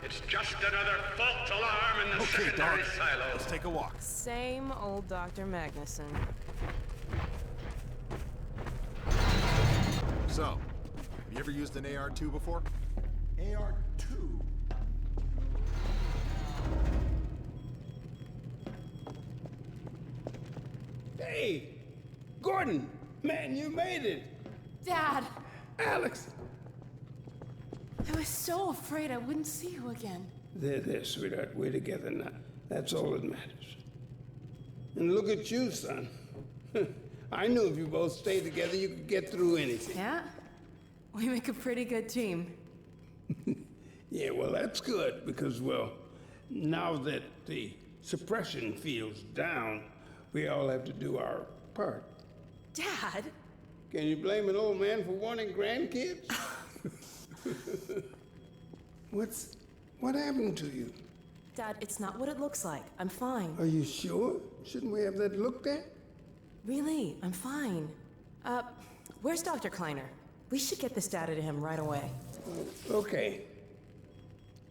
It's just another false alarm in the secondary silo. Let's take a walk. Same old Dr. Magnuson. So, have you ever used an AR-2 before? AR-2? Hey! Gordon! Man, you made it! Dad! Alex! I was so afraid I wouldn't see you again. There, sweetheart. We're together now. That's all that matters. And look at you, son. I knew if you both stayed together, you could get through anything. Yeah? We make a pretty good team. Yeah, well, that's good, because, well, now that the suppression field's down, we all have to do our part. Dad? Can you blame an old man for wanting grandkids? What happened to you? Dad, it's not what it looks like. I'm fine. Are you sure? Shouldn't we have that looked at? Really, I'm fine. Where's Dr. Kleiner? We should get this data to him right away. Okay.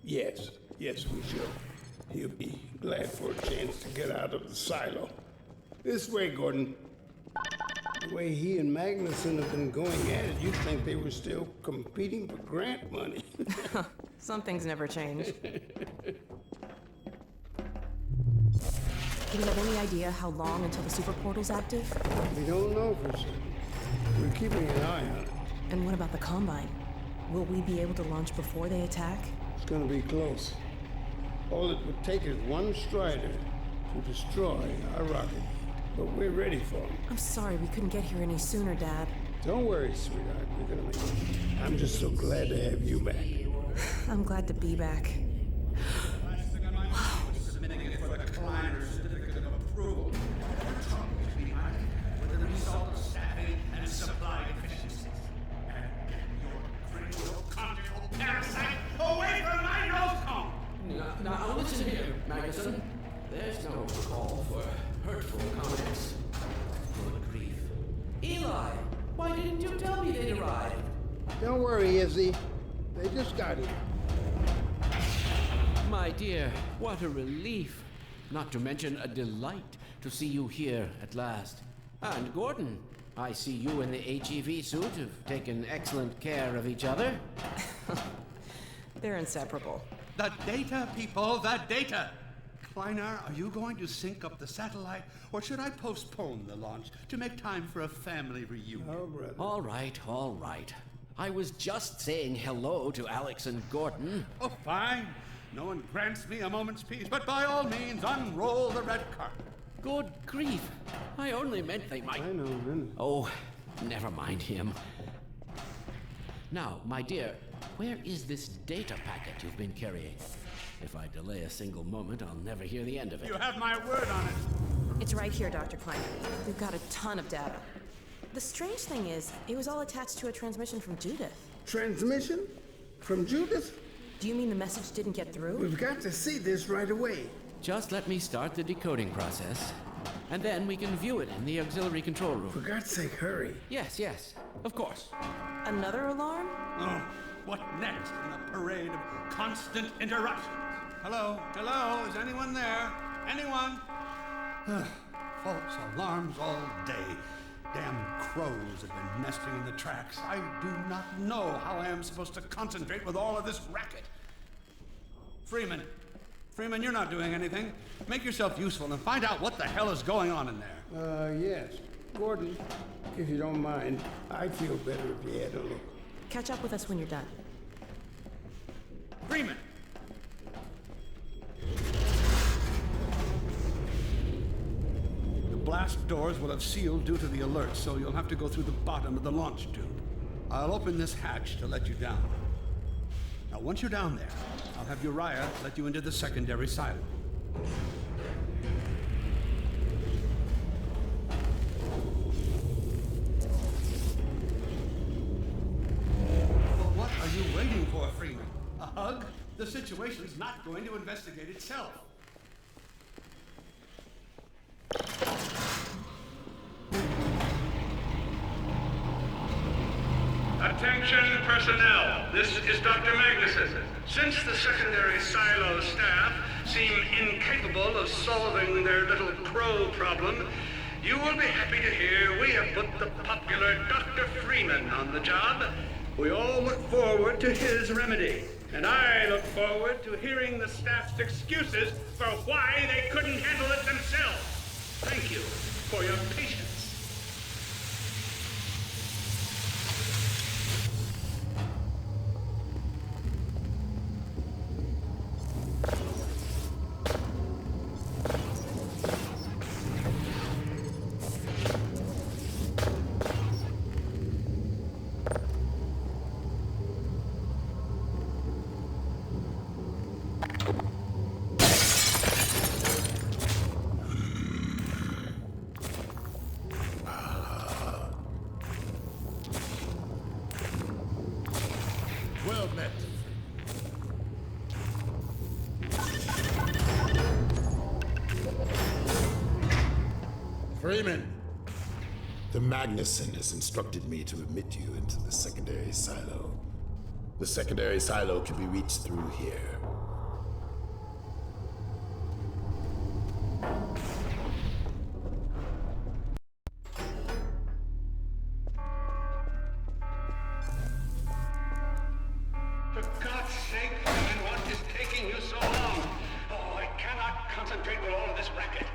Yes, we should. He'll be glad for a chance to get out of the silo. This way, Gordon. The way he and Magnuson have been going at it, you'd think they were still competing for grant money. Some things never change. Do you have any idea how long until the super portal's active? We don't know for certain. We're keeping an eye on it. And what about the Combine? Will we be able to launch before they attack? It's gonna be close. All it would take is one Strider to destroy our rocket. But we're ready for him. I'm sorry we couldn't get here any sooner, Dad. Don't worry, sweetheart. We're gonna make it. I'm just so glad to have you back. I'm glad to be back. Last thing on my mind was submitting it for the Kleiner certificate of approval. Chompski behind it, with the result of staffing and supply deficiencies. And get your cranial conjugal parasite away from my nose cone! Now listen here, Magnuson. There's no call for hurtful comments. Good grief. Eli, why didn't you tell me they'd arrived? Don't worry, Izzy. They just got here. My dear, what a relief. Not to mention a delight to see you here at last. And Gordon, I see you in the HEV suit have taken excellent care of each other. They're inseparable. The data, people, the data! Kleiner, are you going to sync up the satellite, or should I postpone the launch to make time for a family reunion? Oh, brother. All right. I was just saying hello to Alex and Gordon. Oh, fine. No one grants me a moment's peace, but by all means, unroll the red carpet. Good grief. I only meant they might... I know. Oh, never mind him. Now, my dear, where is this data packet you've been carrying? If I delay a single moment, I'll never hear the end of it. You have my word on it. It's right here, Dr. Kleiner. We've got a ton of data. The strange thing is, it was all attached to a transmission from Judith. Transmission? From Judith? Do you mean the message didn't get through? We've got to see this right away. Just let me start the decoding process, and then we can view it in the auxiliary control room. For God's sake, hurry. Yes, of course. Another alarm? Oh, what next in the parade of constant interruptions? Hello? Is anyone there? Anyone? False alarms all day. Damn crows have been nesting in the tracks. I do not know how I am supposed to concentrate with all of this racket. Freeman, you're not doing anything. Make yourself useful and find out what the hell is going on in there. Yes. Gordon, if you don't mind, I'd feel better if you had a look. Catch up with us when you're done. Freeman! The blast doors will have sealed due to the alert, so you'll have to go through the bottom of the launch tube. I'll open this hatch to let you down. Now, once you're down there, I'll have Uriah let you into the secondary silo. Well, what are you waiting for, Freeman? A hug? The situation's not going to investigate itself. Attention personnel, this is Dr. Magnuson. Since the secondary silo staff seem incapable of solving their little crow problem, you will be happy to hear we have put the popular Dr. Freeman on the job. We all look forward to his remedy, and I look forward to hearing the staff's excuses for why they couldn't handle it themselves. Thank you for your patience. Well met. Freeman, the Magnuson has instructed me to admit you into the secondary silo. The secondary silo can be reached through here. For God's sake, Freeman, what is taking you so long? Oh, I cannot concentrate with all of this racket.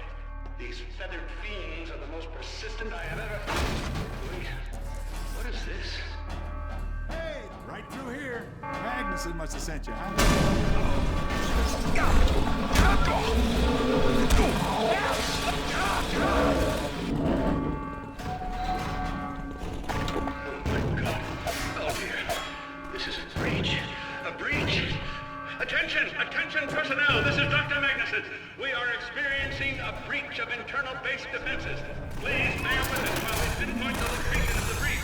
These feathered fiends are the most persistent I have ever... Wait, what is this? Hey, right through here. Magnuson must have sent you, huh? Oh my God. Oh dear. This is a breach. A breach. Attention personnel. This is Dr. Magnuson. We are experiencing a breach of internal base defenses. Please bear with us while we pinpoint the location of the breach.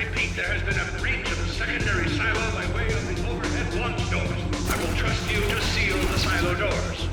repeat, there has been a breach of the secondary silo by way of the overhead launch doors. I will trust you to seal the silo doors.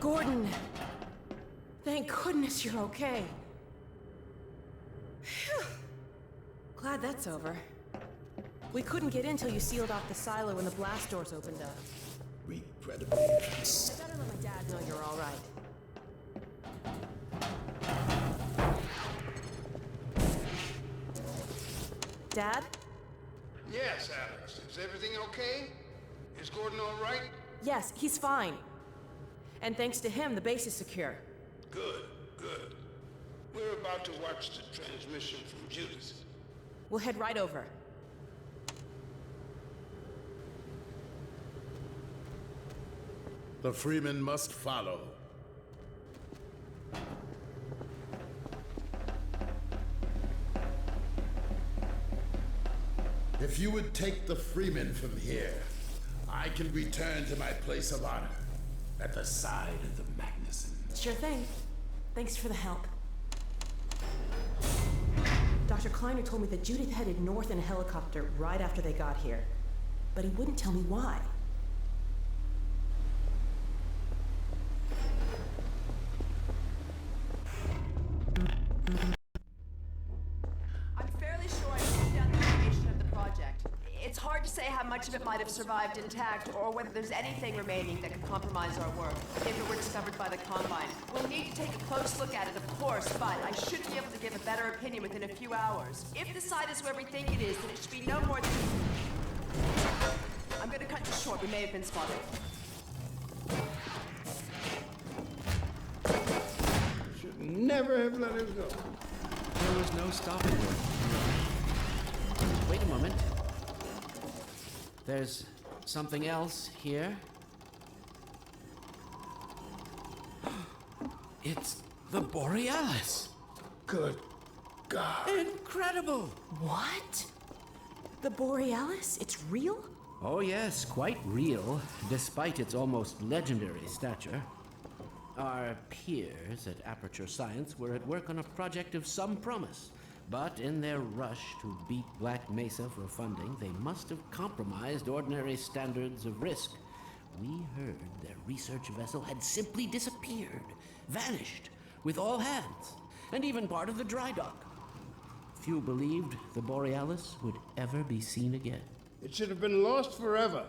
Gordon! Thank goodness you're okay. Phew. Glad that's over. We couldn't get in till you sealed off the silo when the blast doors opened up. Regrettably. I better let my dad know you're all right. Dad? Yes, Alex. Is everything okay? Is Gordon all right? Yes, he's fine. And thanks to him, the base is secure. Good, good. We're about to watch the transmission from Judith. We'll head right over. The Freeman must follow. If you would take the Freeman from here, I can return to my place of honor at the side of the Magnuson. Sure thing. Thanks for the help. Dr. Kleiner told me that Judith headed north in a helicopter right after they got here. But he wouldn't tell me why. I'm fairly sure I wrote down the information of the project. It's hard to say how much of it might have survived intact, or whether there's anything remaining that could compromise our work, if it were discovered by the Combine. We'll need to take a close look at it, of course, but I should be able to give a better opinion within a few hours. If the site is where we think it is, then it should be no more than... I'm gonna cut you short. We may have been spotted. Should never have let him go. There was no stopping her. Wait a moment. There's something else here. It's the Borealis. Good. God. Incredible! What? The Borealis? It's real? Oh yes, quite real, despite its almost legendary stature. Our peers at Aperture Science were at work on a project of some promise, but in their rush to beat Black Mesa for funding, they must have compromised ordinary standards of risk. We heard their research vessel had simply disappeared, vanished, with all hands, and even part of the dry dock. Few believed the Borealis would ever be seen again. It should have been lost forever.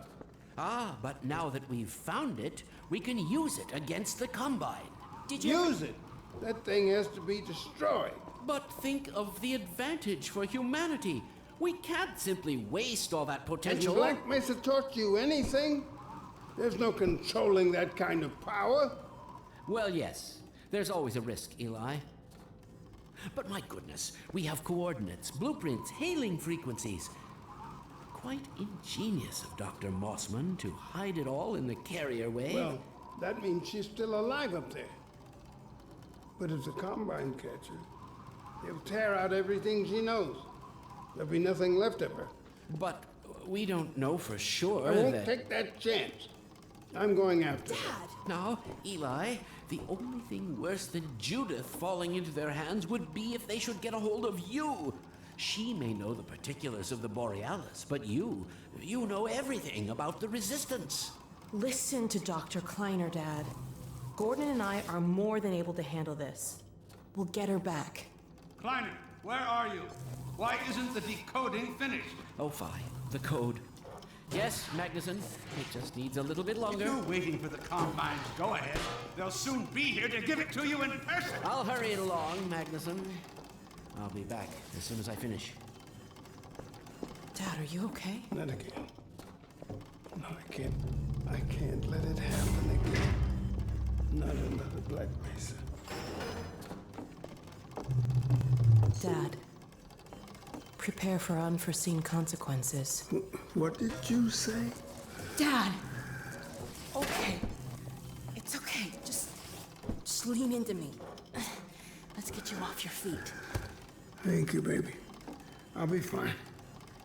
Ah, but now that we've found it, we can use it against the Combine. Did you Use it. That thing has to be destroyed. But think of the advantage for humanity. We can't simply waste all that Has potential. Black Mesa taught you anything? There's no controlling that kind of power. Well, yes. There's always a risk, Eli. But my goodness, we have coordinates, blueprints, hailing frequencies. Quite ingenious of Dr. Mossman to hide it all in the carrier wave. Well, that means she's still alive up there. But if the Combine catch her, they'll tear out everything she knows. There'll be nothing left of her. But we don't know for sure I won't that... take that chance. I'm going after her. Dad? Now, Eli, the only thing worse than Judith falling into their hands would be if they should get a hold of you. She may know the particulars of the Borealis, but you know everything about the Resistance. Listen to Dr. Kleiner, Dad. Gordon and I are more than able to handle this. We'll get her back. Kleiner, where are you? Why isn't the decoding finished? Oh, fine. The code. Yes, Magnuson. It just needs a little bit If longer. you're waiting for the Combine's go-ahead, they'll soon be here to give it to you in person. I'll hurry it along, Magnuson. I'll be back as soon as I finish. Dad, are you okay? Not again. No, I can't. I can't let it happen again. Not another Black Mesa. Dad, prepare for unforeseen consequences. What did you say? Dad! Okay. It's okay. Just lean into me. Let's get you off your feet. Thank you, baby. I'll be fine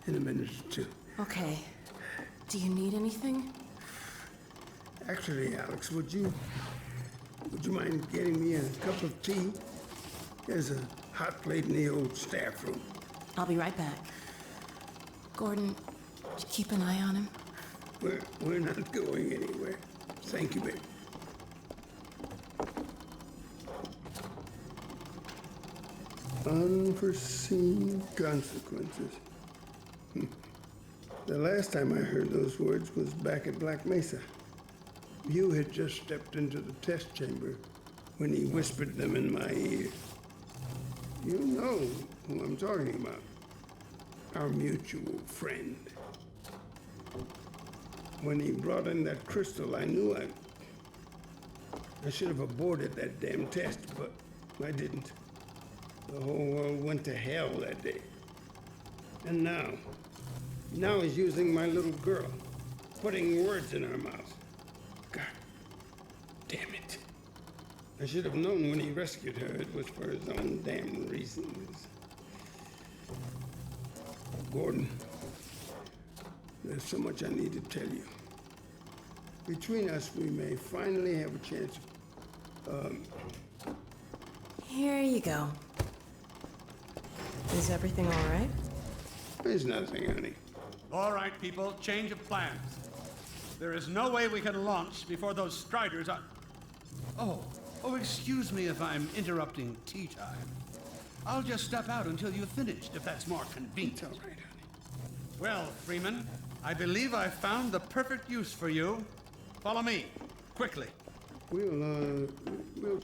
in a minute or two. Okay. Do you need anything? Actually, Alex, would you mind getting me a cup of tea? There's a hot plate in the old staff room. I'll be right back. Gordon, keep an eye on him. We're not going anywhere. Thank you, baby. Unforeseen consequences. The last time I heard those words was back at Black Mesa. You had just stepped into the test chamber when he whispered them in my ear. You know who I'm talking about. Our mutual friend. When he brought in that crystal, I knew I should have aborted that damn test, but I didn't. The whole world went to hell that day. And now he's using my little girl, putting words in her mouth. God damn it. I should have known when he rescued her it was for his own damn reasons. Gordon, there's so much I need to tell you. Between us, we may finally have a chance. Here you go. Is everything all right? There's nothing, honey. All right, people, change of plans. There is no way we can launch before those Striders are... Oh, excuse me if I'm interrupting tea time. I'll just step out until you've finished, if that's more convenient. It's all right, honey. Well, Freeman, I believe I've found the perfect use for you. Follow me, quickly. We'll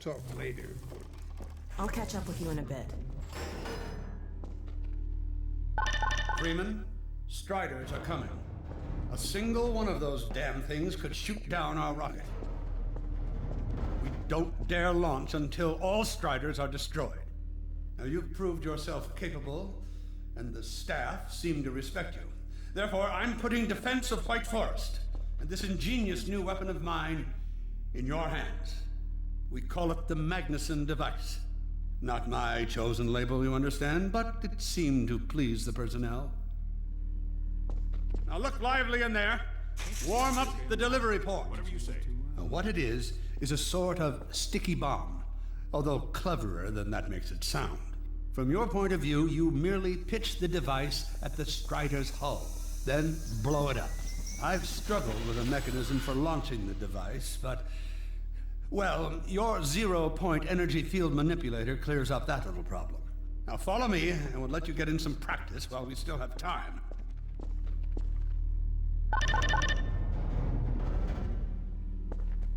talk later. I'll catch up with you in a bit. Freeman, Striders are coming. A single one of those damn things could shoot down our rocket. We don't dare launch until all Striders are destroyed. Now, you've proved yourself capable, and the staff seem to respect you. Therefore, I'm putting defense of White Forest and this ingenious new weapon of mine in your hands. We call it the Magnuson device. Not my chosen label, you understand, but it seemed to please the personnel. Now look lively in there. Warm up the delivery port. Whatever you say. Now, what it is a sort of sticky bomb, although cleverer than that makes it sound. From your point of view, you merely pitch the device at the Strider's hull, then blow it up. I've struggled with a mechanism for launching the device, but, well, your zero-point energy field manipulator clears up that little problem. Now follow me, and we'll let you get in some practice while we still have time.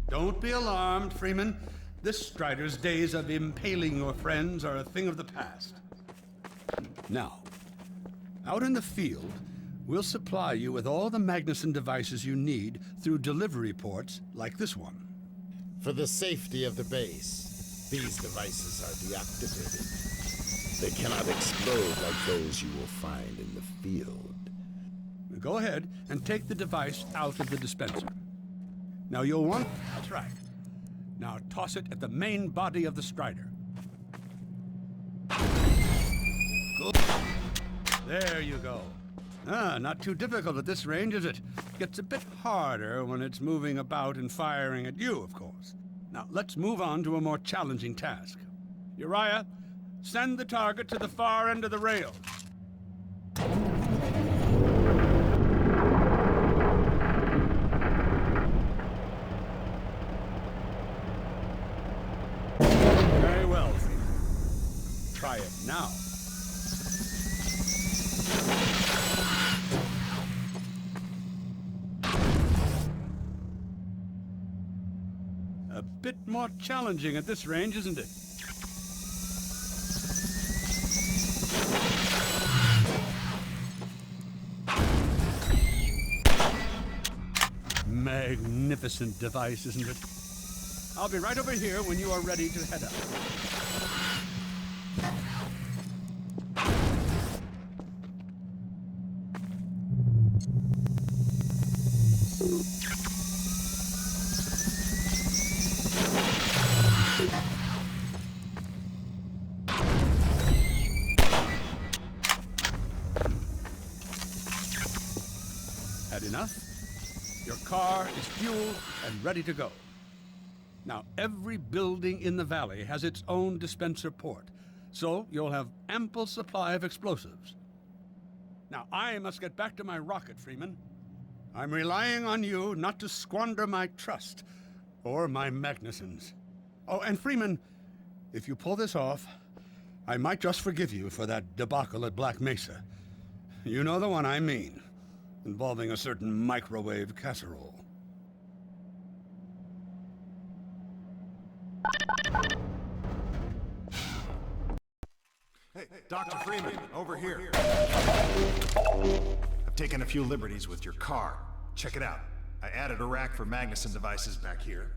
Don't be alarmed, Freeman. This Strider's days of impaling your friends are a thing of the past. Now, out in the field, we'll supply you with all the Magnuson devices you need through delivery ports like this one. For the safety of the base, these devices are deactivated. They cannot explode like those you will find in the field. Go ahead and take the device out of the dispenser. Now you'll want... That's right. Now toss it at the main body of the Strider. Good. There you go. Not too difficult at this range, is it? Gets a bit harder when it's moving about and firing at you, of course. Now let's move on to a more challenging task. Uriah, send the target to the far end of the rail. Very well, Freeman. Try it now. A bit more challenging at this range, isn't it? Magnificent device, isn't it? I'll be right over here when you are ready to head up. Had enough? Your car is fueled and ready to go. Now, every building in the valley has its own dispenser port, so you'll have ample supply of explosives. Now, I must get back to my rocket, Freeman. I'm relying on you not to squander my trust, or my Magnuson's. Oh, and Freeman, if you pull this off, I might just forgive you for that debacle at Black Mesa. You know the one I mean, involving a certain microwave casserole. Hey, Dr. Freeman, over here. I've taken a few liberties with your car. Check it out. I added a rack for Magnuson devices back here.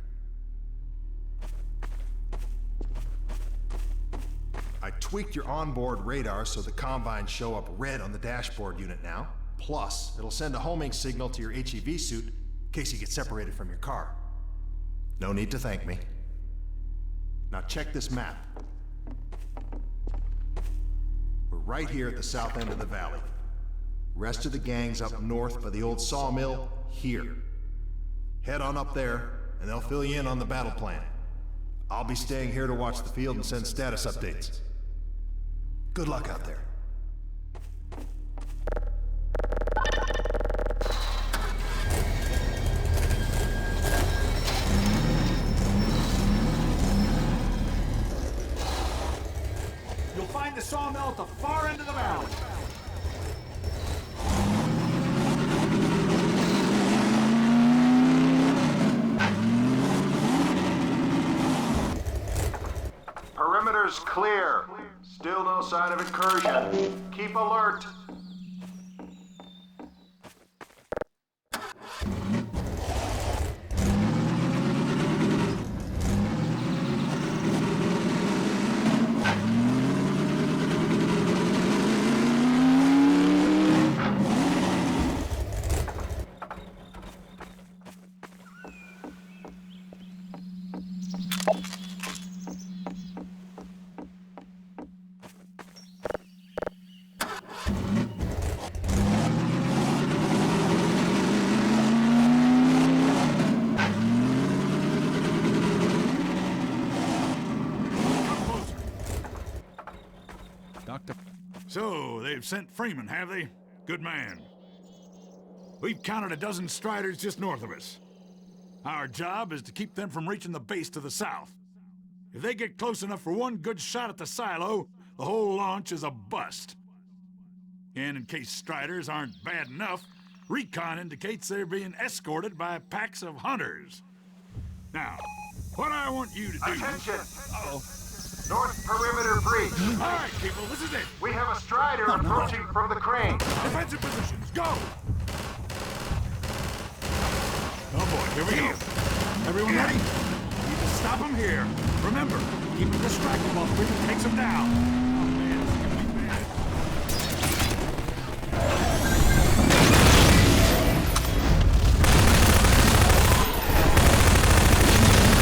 I tweaked your onboard radar so the combines show up red on the dashboard unit now. Plus, it'll send a homing signal to your HEV suit in case you get separated from your car. No need to thank me. Now check this map. We're right here at the south end of the valley. Rest of the gang's up north by the old sawmill, here. Head on up there, and they'll fill you in on the battle plan. I'll be staying here to watch the field and send status updates. Good luck out there. You'll find the sawmill at the far end of the valley. Perimeter's clear. Still no sign of incursion. Keep alert. So, they've sent Freeman, have they? Good man. We've counted a dozen Striders just north of us. Our job is to keep them from reaching the base to the south. If they get close enough for one good shot at the silo, the whole launch is a bust. And in case Striders aren't bad enough, recon indicates they're being escorted by packs of hunters. Now, what I want you to do... Attention! Uh-oh. North perimeter breach. All right, people, this is it. We have a Strider approaching from the crane. Defensive positions, go! Oh boy, here we go. Everyone ready? Need to stop him here. Remember, keep him distracted while Freeman takes him down. Oh man, this is gonna be bad.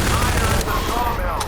Strider at the sawmill.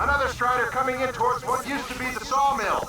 Another Strider coming in towards what used to be the sawmill.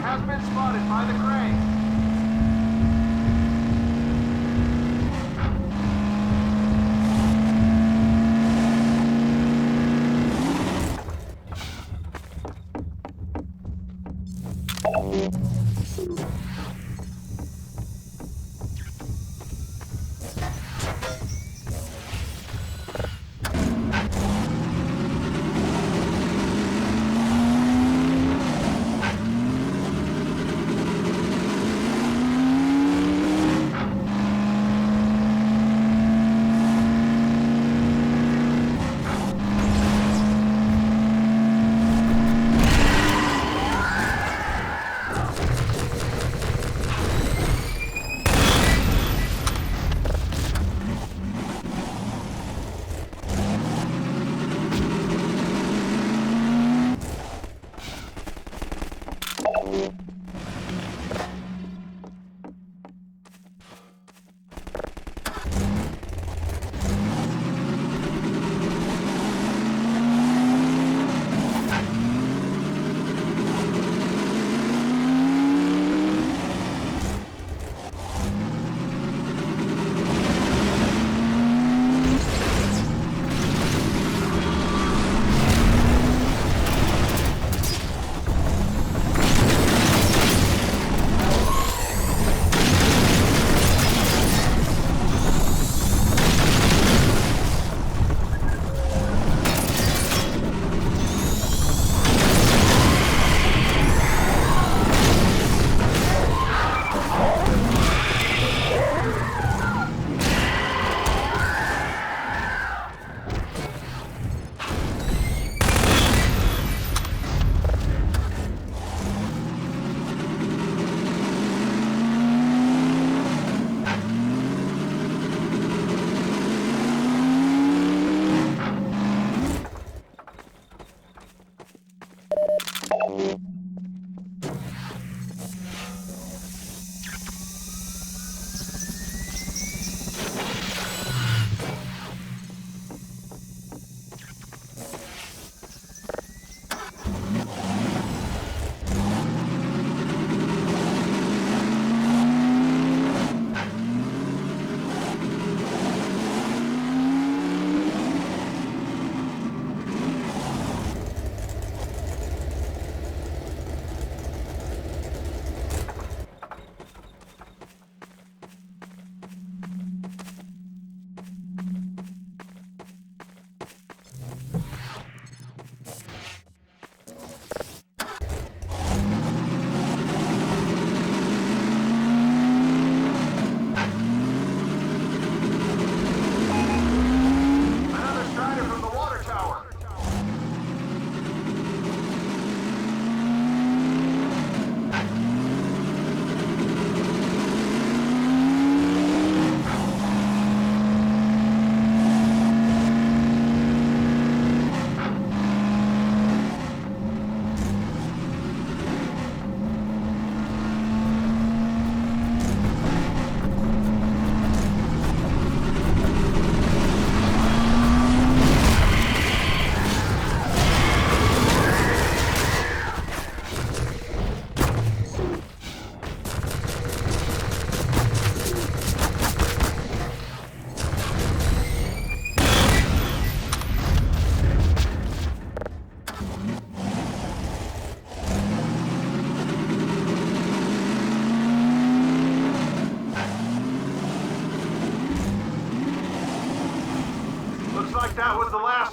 Has been spotted by the crane.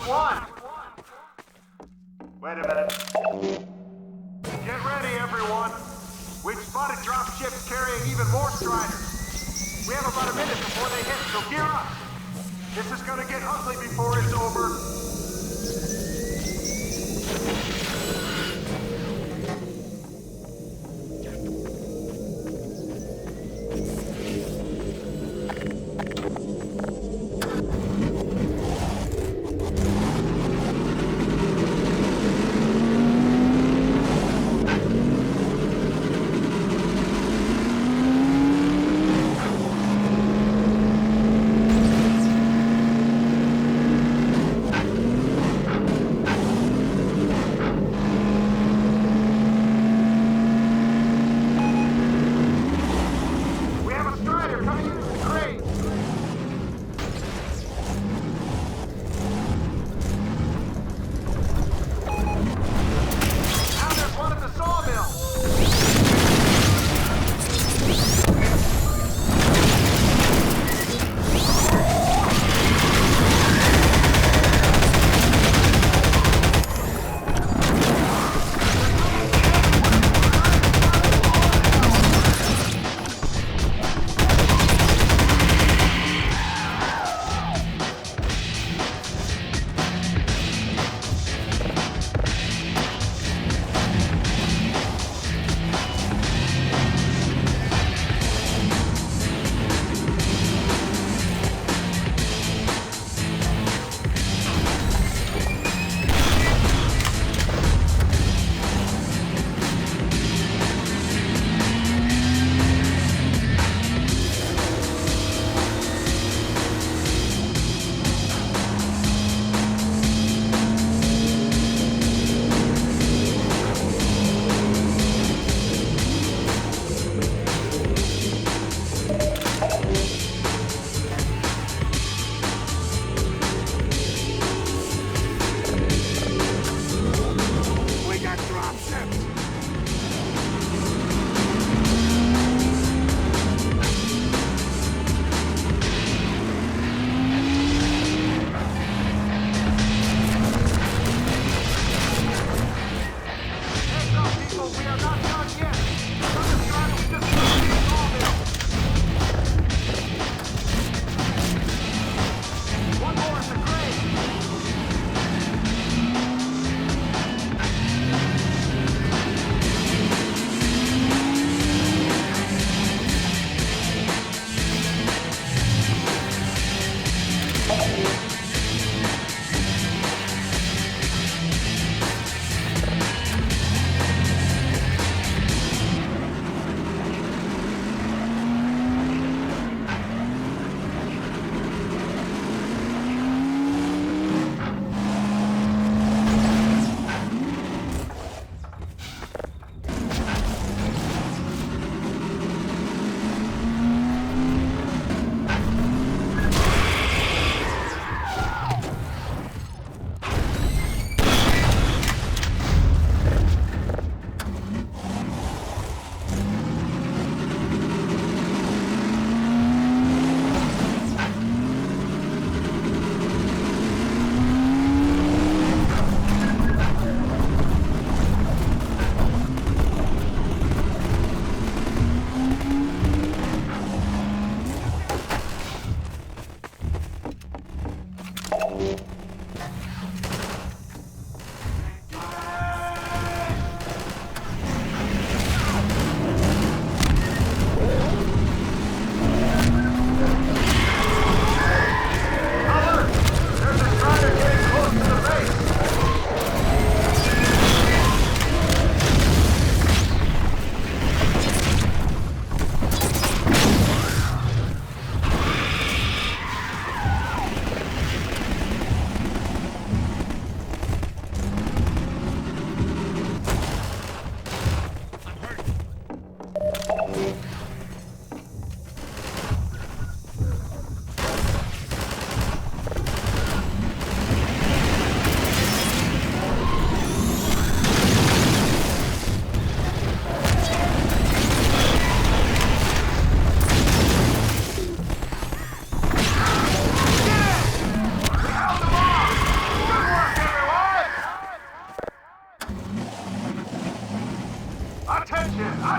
one. Wait a minute. Get ready, everyone. We've spotted drop ships carrying even more Striders. We have about a minute before they hit, so gear up. This is gonna get ugly before it's over.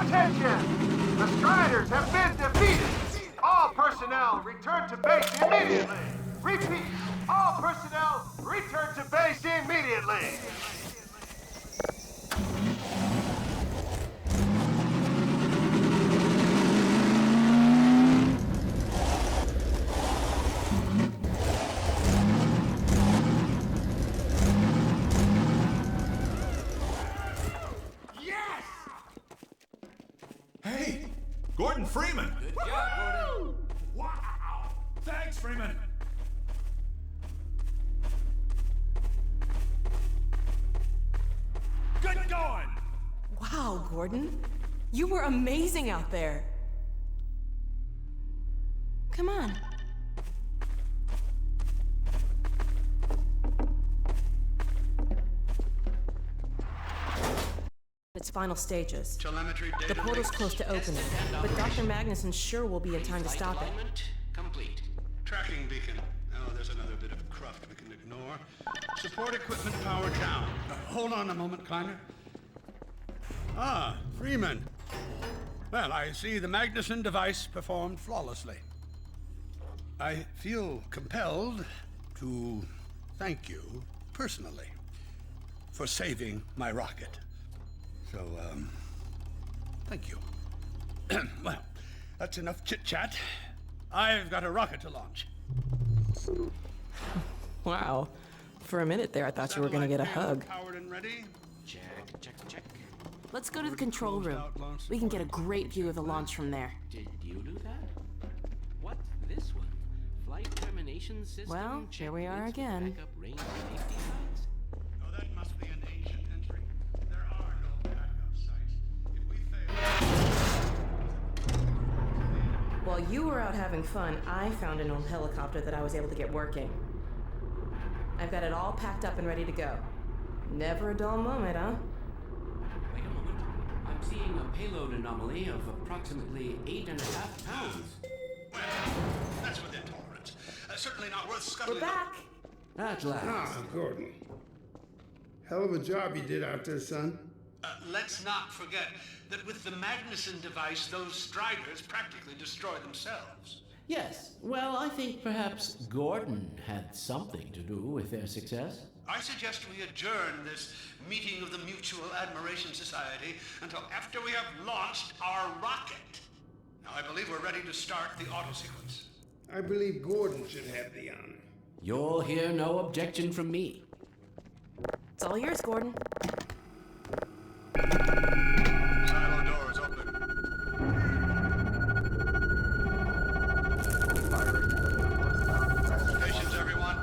Attention! The Striders have been defeated! All personnel return to base immediately! Repeat! All personnel return to base immediately! Hey, Gordon Freeman. Good job, Gordon. Wow. Thanks, Freeman. Good going. Wow, Gordon. You were amazing out there. Come on. Its final stages. Telemetry data The portal's links. close to opening, but Dr. Magnuson sure will be in time to stop it. Alignment complete. Tracking beacon. Oh, there's another bit of cruft we can ignore. Support equipment powered down. Hold on a moment, Kleiner. Ah, Freeman. Well, I see the Magnuson device performed flawlessly. I feel compelled to thank you personally for saving my rocket. So, thank you. Well, that's enough chit-chat. I've got a rocket to launch. Wow. For a minute there, I thought you were gonna get a hug. Powered and ready. Check, check, check. Let's go to the control room. We can get a great view of the launch from there. Did you do that? What's this one? Flight termination system. Well, here we are checkpoints, again. Backup range safety sites. Oh, that must be an ancient entry. There are no backup sites. If we fail... While you were out having fun, I found an old helicopter that I was able to get working. I've got it all packed up and ready to go. Never a dull moment, huh? Wait a moment. I'm seeing a payload anomaly of approximately 8.5 pounds. Well, that's within tolerance. Certainly not worth scuttling. We're back! At last. Ah, Gordon. Hell of a job you did out there, son. Let's not forget that with the Magnuson device, those Striders practically destroy themselves. Yes. Well, I think perhaps Gordon had something to do with their success. I suggest we adjourn this meeting of the Mutual Admiration Society until after we have launched our rocket. Now, I believe we're ready to start the auto sequence. I believe Gordon should have the honor. You'll hear no objection from me. It's all yours, Gordon. Silo doors open. Patience, everyone.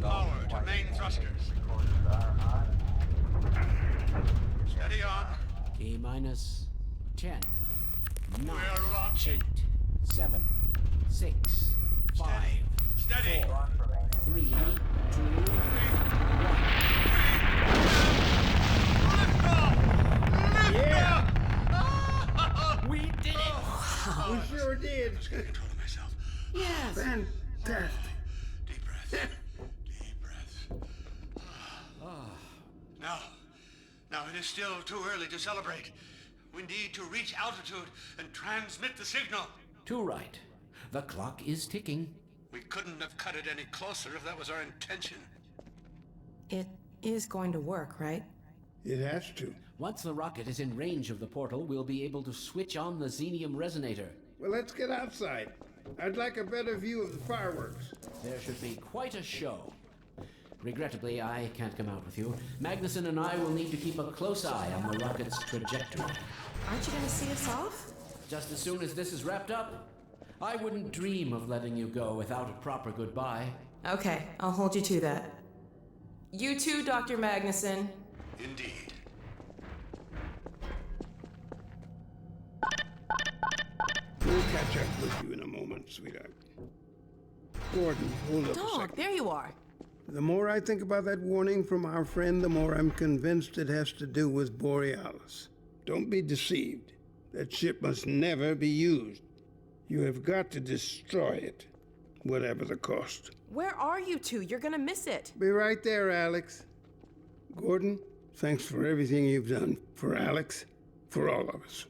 Power to main thrusters. Steady on. T-minus 10, 9, We're launching. 8, 7, 6, 5, Steady. 4, 3, 2, 1. Yeah! We did it! We sure did. I can't control myself. Yes! Fantastic. Deep breath. Deep breath. Now it is still too early to celebrate. We need to reach altitude and transmit the signal. Too right. The clock is ticking. We couldn't have cut it any closer if that was our intention. It is going to work, right? It has to. Once the rocket is in range of the portal, we'll be able to switch on the xenium resonator. Well, let's get outside. I'd like a better view of the fireworks. There should be quite a show. Regrettably, I can't come out with you. Magnuson and I will need to keep a close eye on the rocket's trajectory. Aren't you gonna see us off? Just as soon as this is wrapped up, I wouldn't dream of letting you go without a proper goodbye. Okay, I'll hold you to that. You too, Dr. Magnuson. Indeed. We'll catch up with you in a moment, sweetheart. Gordon, hold up a Dog, second. there you are. The more I think about that warning from our friend, the more I'm convinced it has to do with Borealis. Don't be deceived. That ship must never be used. You have got to destroy it, whatever the cost. Where are you two? You're gonna miss it. Be right there, Alex. Gordon, Thanks for everything you've done. For Alex, for all of us.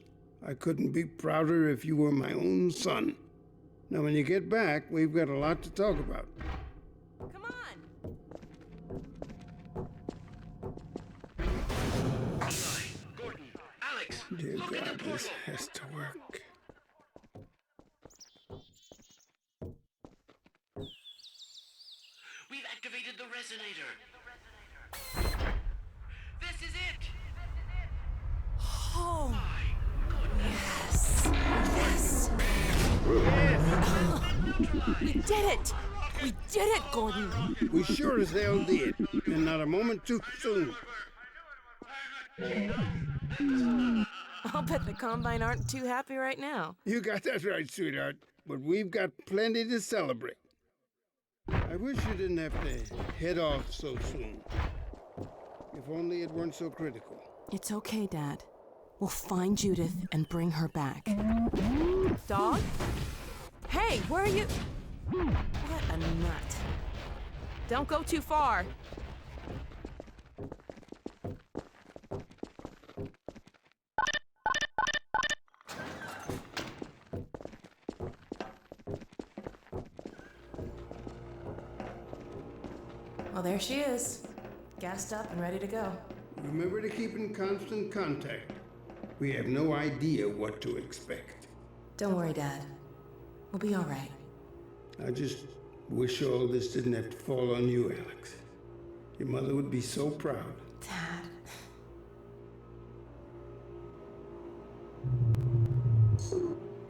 I couldn't be prouder if you were my own son. Now, when you get back, we've got a lot to talk about. Come on! Eli, Gordon, Alex! Dear God, this has to work. We've activated the resonator. This is it! Oh, yes. We did it! We did it, Gordon! We sure as hell did, and not a moment too soon. I'll bet the Combine aren't too happy right now. You got that right, sweetheart. But we've got plenty to celebrate. I wish you didn't have to head off so soon. If only it weren't so critical. It's okay, Dad. We'll find Judith and bring her back. Dog? Hey, where are you? What a nut. Don't go too far. Well, there she is. Gassed up and ready to go. Remember to keep in constant contact. We have no idea what to expect. Don't worry, Dad. We'll be all right. I just wish all this didn't have to fall on you, Alex. Your mother would be so proud. Dad.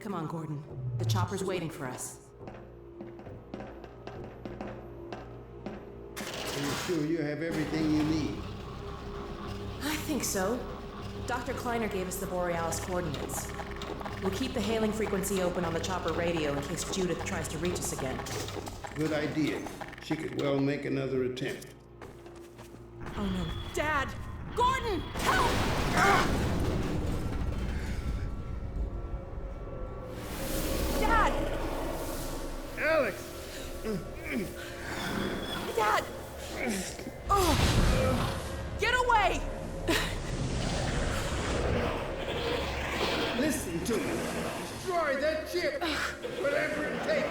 Come on, Gordon. The chopper's waiting for us. Are you sure you have everything you need? I think so. Dr. Kleiner gave us the Borealis coordinates. We'll keep the hailing frequency open on the chopper radio in case Judith tries to reach us again. Good idea. She could well make another attempt. Oh no. Dad! Gordon! Help! Dad! Alex! Dad! Oh. Get away! Listen to me. Destroy that ship! Whatever it takes!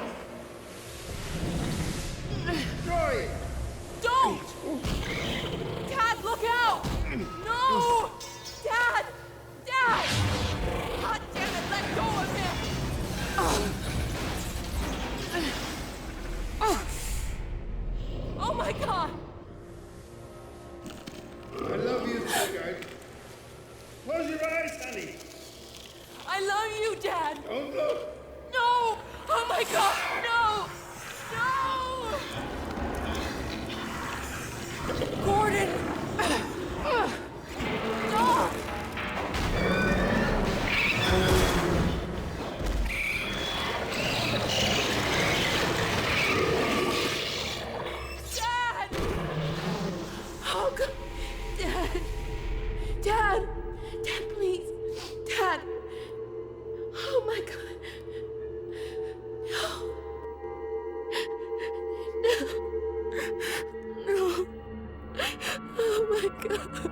Destroy it! Don't! Dad, look out! No! Dad! Dad! God damn it, let go of him! Oh my God! I love you, sweetheart. Close your eyes, honey. I love you, Dad! Don't look. No! Oh my God! No! No! Gordon! Dog! Dad! Oh God! Dad! Dad! Dad, please! Dad! Oh my God! No! No! No! Oh my God!